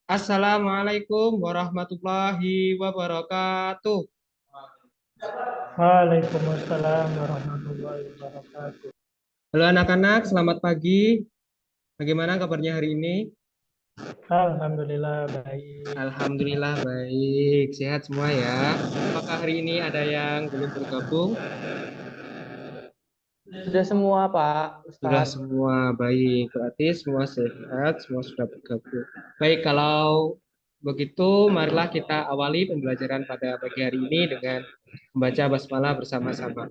Assalamualaikum warahmatullahi wabarakatuh. Waalaikumsalam warahmatullahi wabarakatuh. Halo anak-anak, selamat pagi. Bagaimana kabarnya hari ini? Alhamdulillah baik. Alhamdulillah baik, sehat semua ya. Apakah hari ini ada yang belum bergabung? Sudah semua, Pak Sudah Ustadz. semua baik, berarti semua sehat, semua sudah bergabung. Baik, kalau begitu, marilah kita awali pembelajaran pada pagi hari ini dengan membaca basmalah bersama-sama.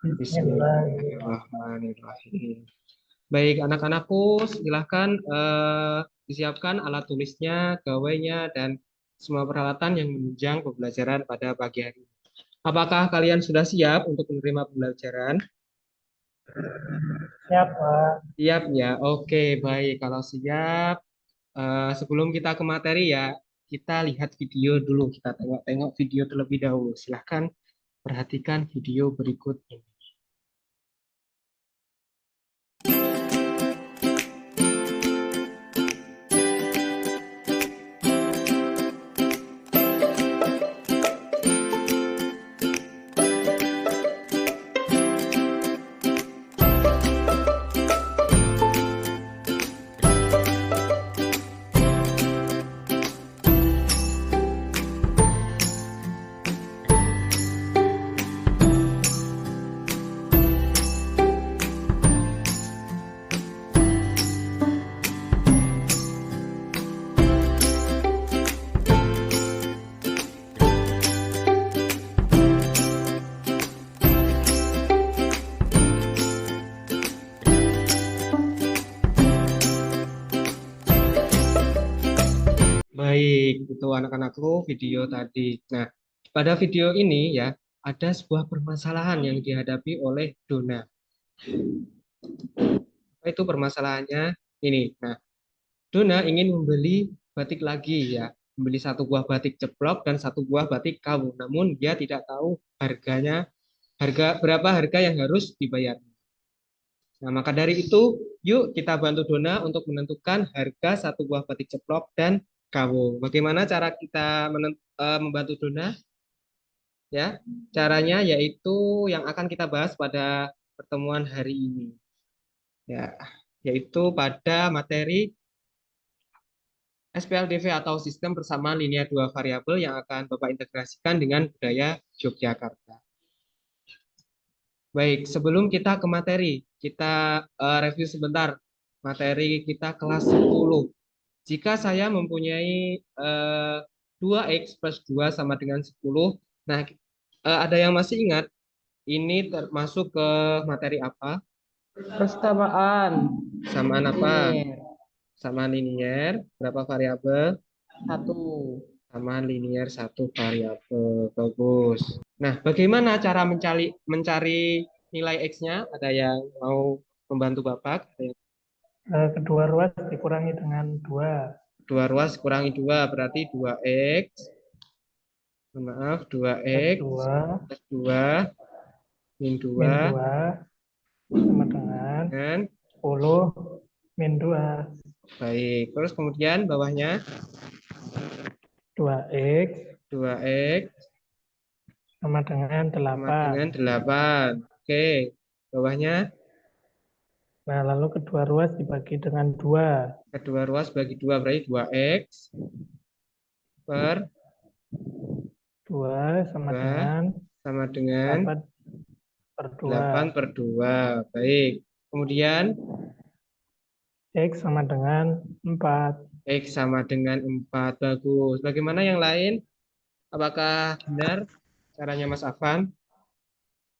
Bismillahirrahmanirrahim. Bismillahirrahmanirrahim. Baik, anak-anakku, silahkan disiapkan alat tulisnya, gawainya, dan semua peralatan yang menunjang pembelajaran pada pagi hari ini. Apakah kalian sudah siap untuk menerima pembelajaran? Siap, Pak. Siap ya? Oke, baik. Kalau siap, sebelum kita ke materi ya, kita lihat video dulu. Kita tengok-tengok video terlebih dahulu. Silahkan perhatikan video berikut ini. Baik, itu anak-anakku video tadi. Nah, pada video ini ya, ada sebuah permasalahan yang dihadapi oleh Dona. Apa itu permasalahannya? Ini. Nah, Dona ingin membeli batik lagi ya, membeli satu buah batik ceplok dan satu buah batik kawu. Namun dia tidak tahu harganya, berapa harga yang harus dibayar. Nah, maka dari itu, yuk kita bantu Dona untuk menentukan harga satu buah batik ceplok dan kawu. Bagaimana cara kita membantu Dona? Ya, caranya yaitu yang akan kita bahas pada pertemuan hari ini. Ya, yaitu pada materi SPLDV atau sistem persamaan linear dua variabel yang akan Bapak integrasikan dengan budaya Yogyakarta. Baik, sebelum kita ke materi, kita review sebentar materi kita kelas 10. Jika saya mempunyai 2x plus 2 sama dengan 10, nah ada yang masih ingat ini termasuk ke materi apa? Persamaan Samaan apa? linear Samaan linier, berapa variabel? 1. Samaan linier satu variabel. Bagus. Nah, bagaimana cara mencari nilai X-nya? Ada yang mau membantu Bapak? Kedua ruas dikurangi dengan 2. Dua ruas kurangi 2 berarti 2x. Maaf, 2x Plus 2 plus 2 min min 2 2 sama dengan dan 10 min 2. baik. Terus kemudian bawahnya 2x 2x sama dengan sama dengan 8. 8. Oke, bawahnya Nah, lalu kedua ruas dibagi dengan 2. kedua ruas bagi 2 berarti 2x per 2 sama 2 dengan sama dengan 8 per 8 2. per 2. Baik. Kemudian X sama dengan 4. X sama dengan 4. Bagus. Bagaimana yang lain? Apakah benar caranya Mas Afan?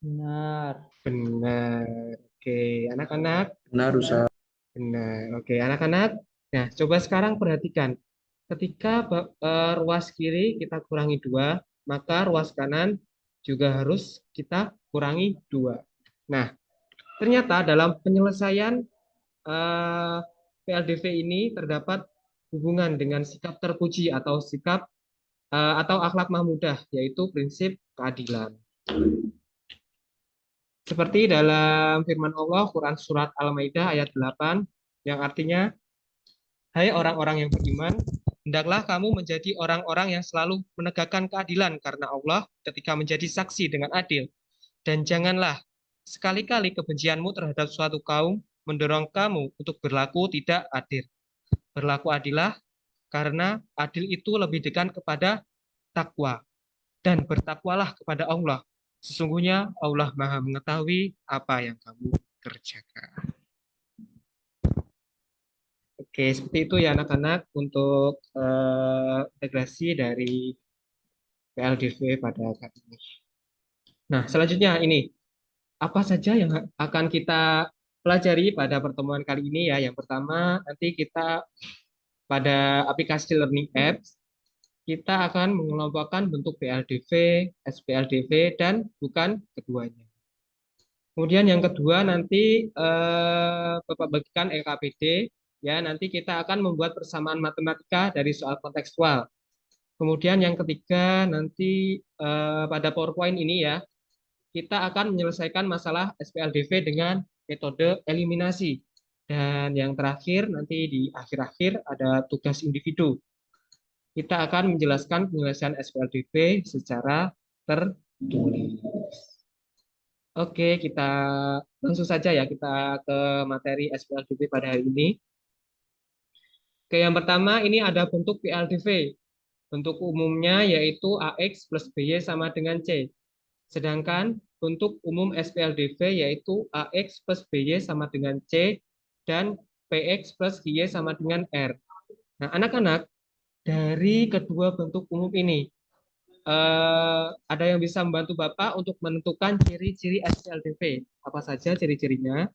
Benar. Benar. Oke, anak-anak. Benar, Ustaz. Benar. Oke, anak-anak. Nah, coba sekarang perhatikan. Ketika ruas kiri kita kurangi 2, maka ruas kanan juga harus kita kurangi 2. Nah, ternyata dalam penyelesaian PLDV ini terdapat hubungan dengan sikap terpuji atau sikap atau akhlak mahmudah, yaitu prinsip keadilan. Seperti dalam firman Allah Quran Surat Al-Maidah ayat 8 yang artinya Hai orang-orang yang beriman, hendaklah kamu menjadi orang-orang yang selalu menegakkan keadilan karena Allah ketika menjadi saksi dengan adil. Dan janganlah sekali-kali kebencianmu terhadap suatu kaum mendorong kamu untuk berlaku tidak adil. Berlaku adillah karena adil itu lebih dekat kepada takwa. Dan bertakwalah kepada Allah. Sesungguhnya Allah Maha mengetahui apa yang kamu kerjakan. Oke, seperti itu ya anak-anak untuk integrasi dari PLDV pada kali ini. Nah, selanjutnya ini, apa saja yang akan kita pelajari pada pertemuan kali ini ya? Yang pertama, nanti kita pada aplikasi Learning Apps, kita akan mengelompokkan bentuk PLDV, SPLDV, dan bukan keduanya. Kemudian yang kedua nanti Bapak bagikan LKPD, ya nanti kita akan membuat persamaan matematika dari soal kontekstual. Kemudian yang ketiga nanti pada PowerPoint ini ya, kita akan menyelesaikan masalah SPLDV dengan metode eliminasi. Dan yang terakhir nanti di akhir-akhir ada tugas individu. Kita akan menjelaskan penyelesaian SPLDV secara tertulis. Oke, kita langsung saja ya kita ke materi SPLDV pada hari ini. Oke, yang pertama ini ada bentuk PLDV. Bentuk umumnya yaitu AX plus BY sama dengan C. Sedangkan bentuk umum SPLDV yaitu AX plus BY sama dengan C dan PX plus YY sama dengan R. Nah, anak-anak, dari kedua bentuk umum ini, ada yang bisa membantu Bapak untuk menentukan ciri-ciri SPLDV. Apa saja ciri-cirinya?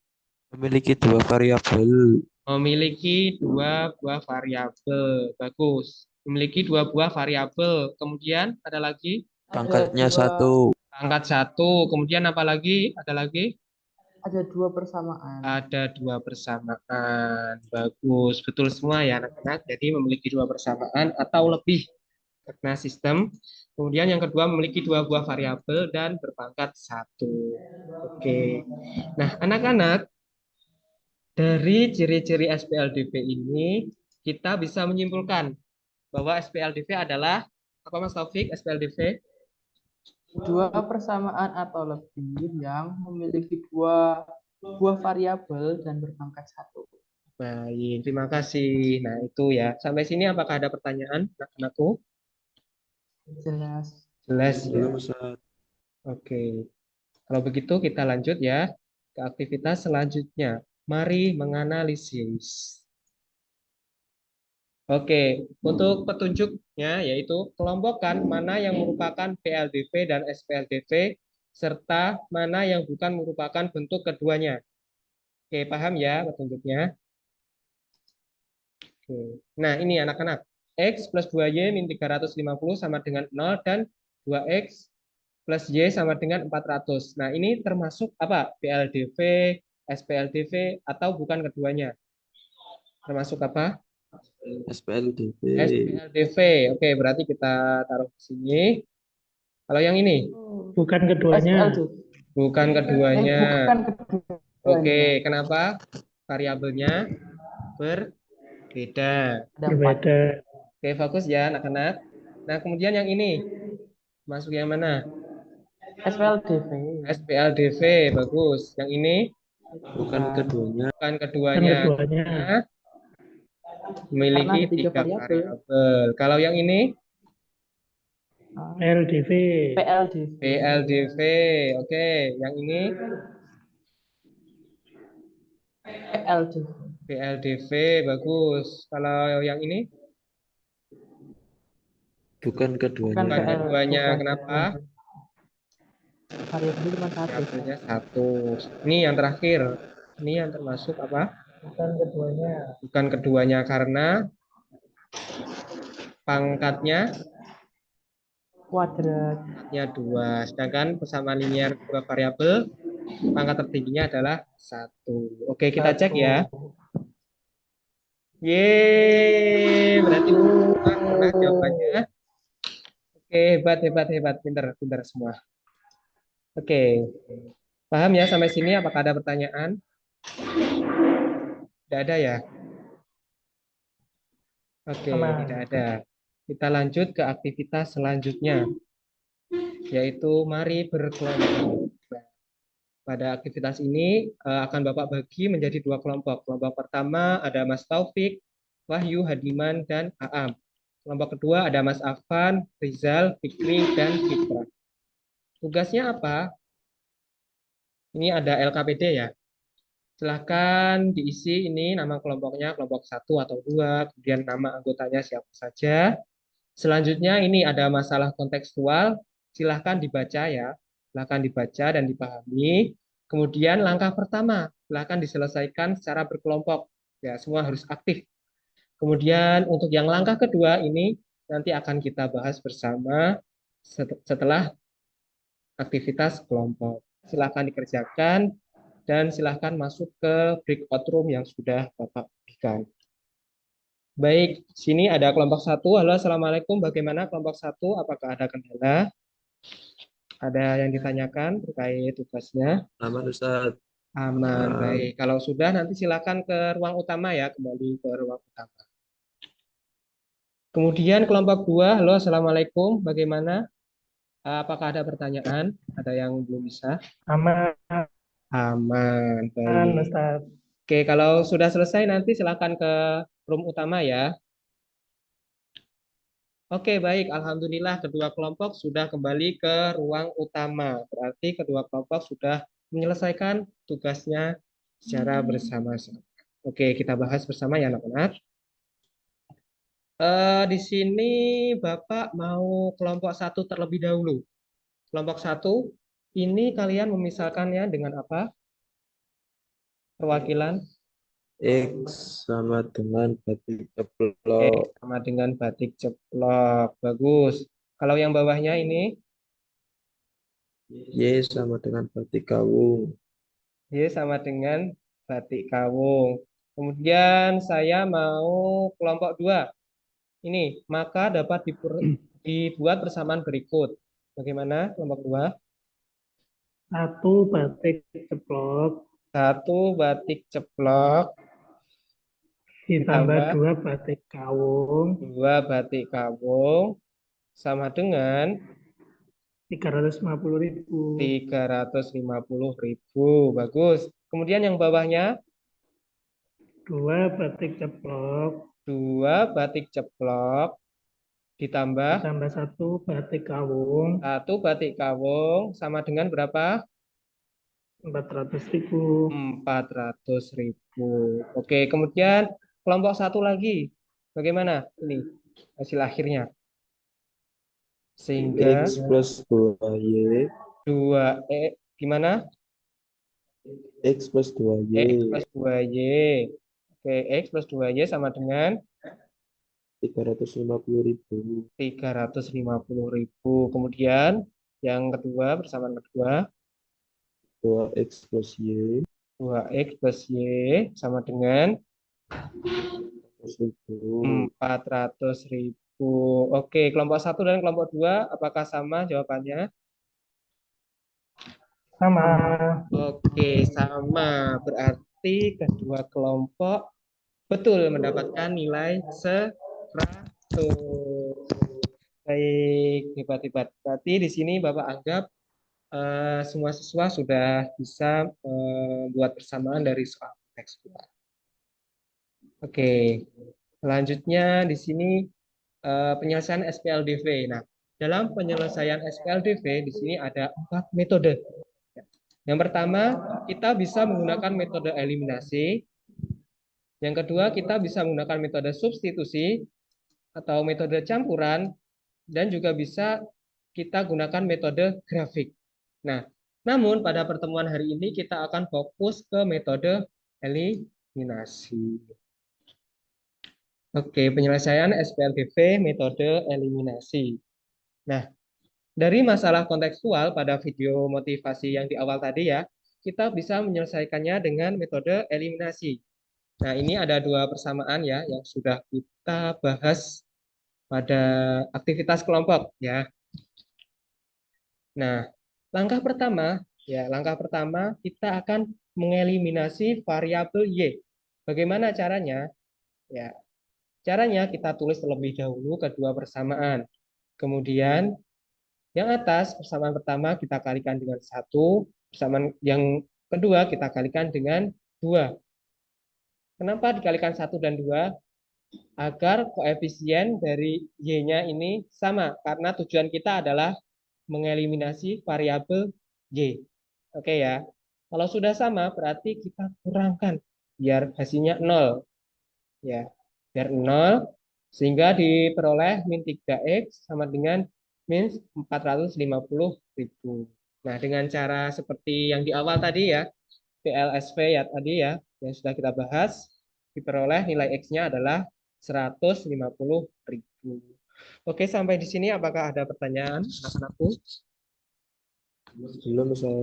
Memiliki dua variabel. Memiliki dua buah variabel. Bagus. Memiliki dua buah variabel. Kemudian ada lagi Pangkatnya Ada dua. 1. angkat satu. Kemudian apa lagi? Ada lagi? Ada dua persamaan. Ada dua persamaan. Bagus. Betul semua ya anak-anak. Jadi memiliki dua persamaan atau lebih karena sistem. Kemudian yang kedua memiliki dua buah variabel dan berpangkat satu. Oke. Nah, anak-anak, dari ciri-ciri SPLDV ini kita bisa menyimpulkan bahwa SPLDV adalah apa Mas Taufik? SPLDV Dua persamaan atau lebih yang memiliki dua buah variabel dan berpangkat satu. baik. Terima kasih. Nah, itu ya. Sampai sini apakah ada pertanyaan anak-anakku? Jelas. Jelas ya. Belum, Ustaz. Oke. Kalau begitu kita lanjut ya ke aktivitas selanjutnya. Mari menganalisis. Oke, untuk petunjuknya yaitu kelompokkan mana yang merupakan PLDV dan SPLDV serta mana yang bukan merupakan bentuk keduanya. Oke, paham ya petunjuknya? Oke. Nah, ini anak-anak. X plus 2Y min 350 sama dengan 0 dan 2X plus Y sama dengan 400. Nah, ini termasuk apa? PLDV, SPLDV, atau bukan keduanya? Termasuk apa? SPLDV. SPLDV. Oke, berarti kita taruh di sini. Kalau yang ini, Bukan keduanya. SPLD. bukan keduanya. Bukan keduanya. Oke, kenapa? Variabelnya berbeda. Ada 4. Berbeda. Oke, fokus ya anak-anak. Nah, kemudian yang ini, masuk yang mana? SPLDV. SPLDV, bagus. Yang ini, Bukan keduanya. bukan Bukan keduanya. keduanya. Karena Karena memiliki ada 3 tiga variabel. variabel. Kalau yang ini, LDV. PLDV. PLDV. Oke, yang ini, PLDV. PLDV, bagus. Kalau yang ini, Bukan Bukan keduanya. bukan keduanya. bukan Kenapa? variabelnya cuma satu. Variabelnya satu. Ini yang terakhir. Ini yang termasuk apa? Bukan keduanya. Bukan keduanya karena pangkatnya Kuadrat. pangkatnya dua. Sedangkan persamaan linear dua variabel, pangkat tertingginya adalah satu. Oke, kita cek ya. Yeay, berarti benar jawabannya. Oke, hebat, hebat, hebat. Pinter, pinter semua. Oke, paham ya sampai sini? Apakah ada pertanyaan? Tidak ada ya? Oke, Aman. tidak ada. Kita lanjut ke aktivitas selanjutnya, yaitu mari berkelompok. Nah, pada aktivitas ini akan Bapak bagi menjadi dua kelompok. Kelompok pertama ada Mas Taufik, Wahyu, Hadiman, dan Aam. Kelompok kedua ada Mas Afan, Rizal, Fikri, dan Fitra. Tugasnya apa? Ini ada LKPD ya. Silahkan diisi ini nama kelompoknya, kelompok 1 atau 2, kemudian nama anggotanya siapa saja. Selanjutnya ini ada masalah kontekstual, silahkan dibaca ya, silahkan dibaca dan dipahami. Kemudian langkah pertama, silahkan diselesaikan secara berkelompok, ya semua harus aktif. Kemudian untuk yang langkah kedua ini nanti akan kita bahas bersama setelah aktivitas kelompok. Silahkan dikerjakan dan silahkan masuk ke breakout room yang sudah Bapak berikan. Baik, sini ada kelompok 1. Halo, Assalamualaikum. Bagaimana kelompok 1? Apakah ada kendala? Ada yang ditanyakan terkait tugasnya? Aman Ustaz. Aman, baik. Kalau sudah, nanti silakan ke ruang utama ya, kembali ke ruang utama. Kemudian kelompok 2. Halo, Assalamualaikum. Bagaimana? Apakah ada pertanyaan? Ada yang belum bisa? Aman, Aman, baik. Ustaz. Oke, kalau sudah selesai nanti silakan ke room utama ya. Oke, baik. Alhamdulillah kedua kelompok sudah kembali ke ruang utama. Berarti kedua kelompok sudah menyelesaikan tugasnya secara bersama-sama. Oke, kita bahas bersama ya anak-anak. Di sini Bapak mau kelompok 1 terlebih dahulu. Kelompok 1, ini kalian memisahkannya dengan apa? Perwakilan? X sama dengan batik Oke, ceplok. sama dengan batik ceplok. Bagus. Kalau yang bawahnya ini? Y sama dengan batik kawung. Y sama dengan batik kawung. Kemudian saya mau kelompok 2. Ini, maka dapat dibuat persamaan berikut. Bagaimana kelompok 2? 1 batik ceplok 1 batik ceplok ditambah ditambah 2 batik kawung 2 batik kawung sama dengan 350.000. 350.000. Bagus. Kemudian yang bawahnya 2 batik ceplok 2 batik ceplok ditambah ditambah 1 batik kawung 1 batik kawung sama dengan berapa? 400.000. 400.000. Oke, kemudian kelompok 1 lagi. Bagaimana ini hasil akhirnya? Sehingga X plus 2Y. 2 gimana? X plus 2Y. X plus 2Y. Oke, X plus 2Y sama dengan 350.000. 350.000. Kemudian yang kedua, persamaan kedua, 2X plus Y. 2X plus Y sama dengan 100.000. 400.000. Oke, kelompok 1 dan kelompok 2 apakah sama jawabannya? Sama. Oke, sama. Berarti kedua kelompok betul mendapatkan nilai 100. Baik, hebat-hebat. Berarti di sini Bapak anggap semua siswa sudah bisa buat persamaan dari soal tekstual. Oke, selanjutnya di sini penyelesaian SPLDV. Nah, dalam penyelesaian SPLDV di sini ada 4 metode. Yang pertama, kita bisa menggunakan metode eliminasi. Yang kedua, kita bisa menggunakan metode substitusi atau metode campuran, dan juga bisa kita gunakan metode grafik. Nah, namun pada pertemuan hari ini kita akan fokus ke metode eliminasi. Oke, penyelesaian SPLDV metode eliminasi. Nah, dari masalah kontekstual pada video motivasi yang di awal tadi ya, kita bisa menyelesaikannya dengan metode eliminasi. Nah, ini ada 2 persamaan ya yang sudah kita bahas pada aktivitas kelompok ya. Nah, langkah pertama kita akan mengeliminasi variabel Y. Bagaimana caranya? Ya, Caranya kita tulis terlebih dahulu kedua persamaan. Kemudian yang atas persamaan pertama kita kalikan dengan 1, persamaan yang kedua kita kalikan dengan 2. Kenapa dikalikan 1 dan 2? Agar koefisien dari Y-nya ini sama. Karena tujuan kita adalah mengeliminasi variabel Y. Oke ya. Kalau sudah sama berarti kita kurangkan biar hasilnya 0. Ya, biar 0 sehingga diperoleh min 3x sama dengan min 450.000. Nah, dengan cara seperti yang di awal tadi ya, PLSV ya tadi ya, yang sudah kita bahas, diperoleh nilai X-nya adalah 150.000. Oke, sampai di sini apakah ada pertanyaan anak-anakku? Belum, Ustaz.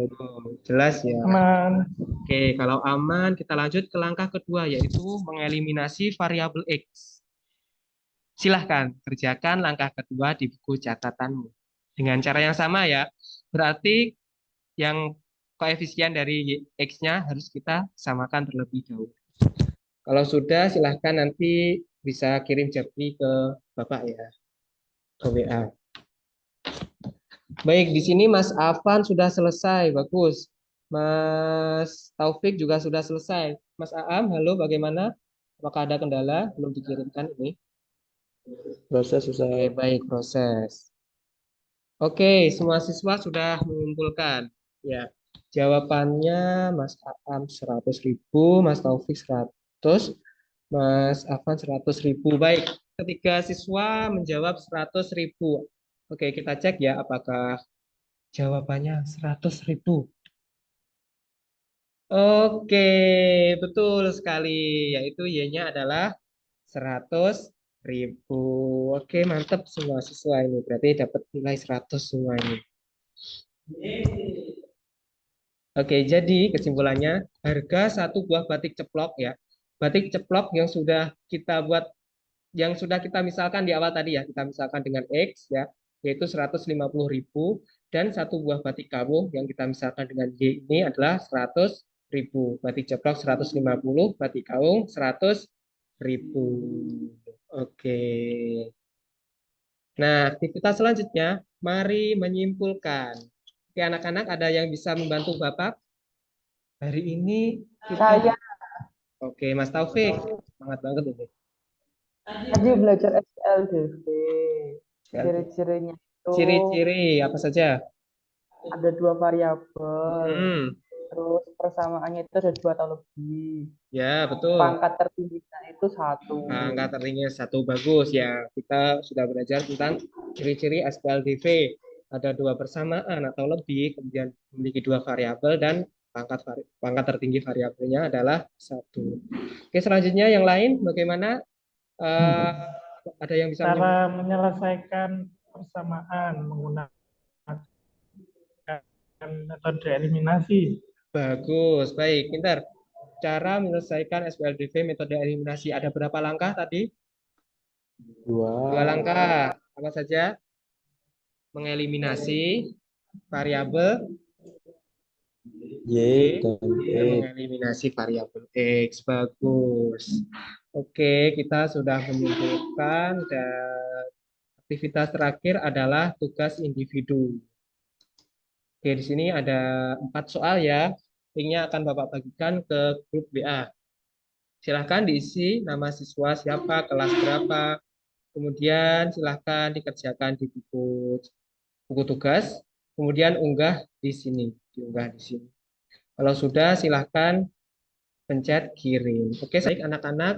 Jelas ya. Aman. Oke, kalau aman kita lanjut ke langkah kedua yaitu mengeliminasi variabel X. Silahkan kerjakan langkah kedua di buku catatanmu. Dengan cara yang sama ya. Berarti yang koefisien dari X-nya harus kita samakan terlebih dahulu. Kalau sudah silahkan nanti bisa kirim japri ke Bapak ya. Ke WA. Baik, di sini Mas Afan sudah selesai. Bagus. Mas Taufik juga sudah selesai. Mas Aam, halo bagaimana? Apakah ada kendala? Belum dikirimkan ini? Proses, Oke, Ustaz. baik, proses. Oke, semua siswa sudah mengumpulkan. Ya, jawabannya Mas Aam 100.000, Mas Taufik 100, Mas Afan 100.000. Baik, ketiga siswa menjawab 100.000. Oke, kita cek ya apakah jawabannya 100.000. Oke, betul sekali. Yaitu Y-nya adalah 100.000. Oke, mantap semua siswa ini. Berarti dapat nilai 100 semua ini. Oke, jadi kesimpulannya harga satu buah batik ceplok ya. Batik ceplok yang sudah kita buat, yang sudah kita misalkan di awal tadi ya. Kita misalkan dengan X ya, yaitu 150.000. Dan satu buah batik kawung yang kita misalkan dengan Y ini adalah 100.000. Batik ceplok 150, batik kawung 100.000. Oke. Nah, aktivitas selanjutnya, mari menyimpulkan. Oke, anak-anak ada yang bisa membantu Bapak? Hari ini Saya Oke, Mas Taufik. Semangat banget ini. tadi belajar SPLDV. Ciri-cirinya itu Ciri-ciri apa saja? ada 2 variabel. Hmm, Terus persamaannya itu ada 2 atau lebih. ya betul. Pangkat tertingginya itu 1. Angka tertinggi 1 bagus ya. Kita sudah belajar tentang ciri-ciri SPLDV. Ada 2 persamaan atau lebih, kemudian memiliki 2 variabel dan pangkat tertinggi variabelnya adalah 1. Oke, selanjutnya yang lain bagaimana? Eh, ada yang bisa Cara menyelesaikan persamaan menggunakan metode eliminasi. Bagus, baik, pintar. Cara menyelesaikan SPLDV metode eliminasi ada berapa langkah tadi? 2 2. langkah. Apa saja? Mengeliminasi variabel Y dan X. mengeliminasi variabel X. Bagus. Oke, kita sudah menyimpulkan dan aktivitas terakhir adalah tugas individu. Oke, di sini ada 4 soal ya. Linknya akan Bapak bagikan ke grup WA. Silahkan diisi nama siswa siapa, kelas berapa. Kemudian silahkan dikerjakan di buku tugas. Kemudian unggah di sini, diunggah di sini. Kalau sudah silahkan pencet kirim. Oke, baik anak-anak.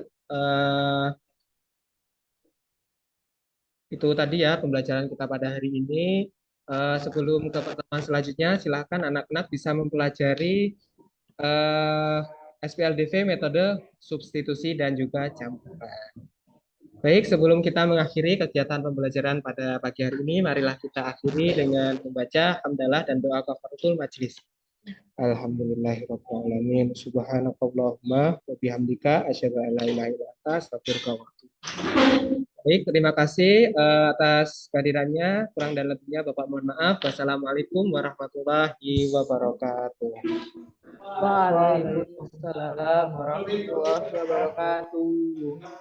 Itu tadi ya pembelajaran kita pada hari ini. Sebelum ke pertemuan selanjutnya, silahkan anak-anak bisa mempelajari SPLDV metode substitusi dan juga campuran. Baik, sebelum kita mengakhiri kegiatan pembelajaran pada pagi hari ini, marilah kita akhiri dengan membaca hamdalah dan doa kafaratul majelis. Alhamdulillahirrahmanirrahim. Subhanakallahumma wa bihamdika asyhadu an la ilaha illa anta astaghfiruka wa atubu ilaik. Baik, terima kasih atas kehadirannya. Kurang dan lebihnya Bapak mohon maaf. Wassalamualaikum warahmatullahi wabarakatuh. Waalaikumsalam warahmatullahi wabarakatuh.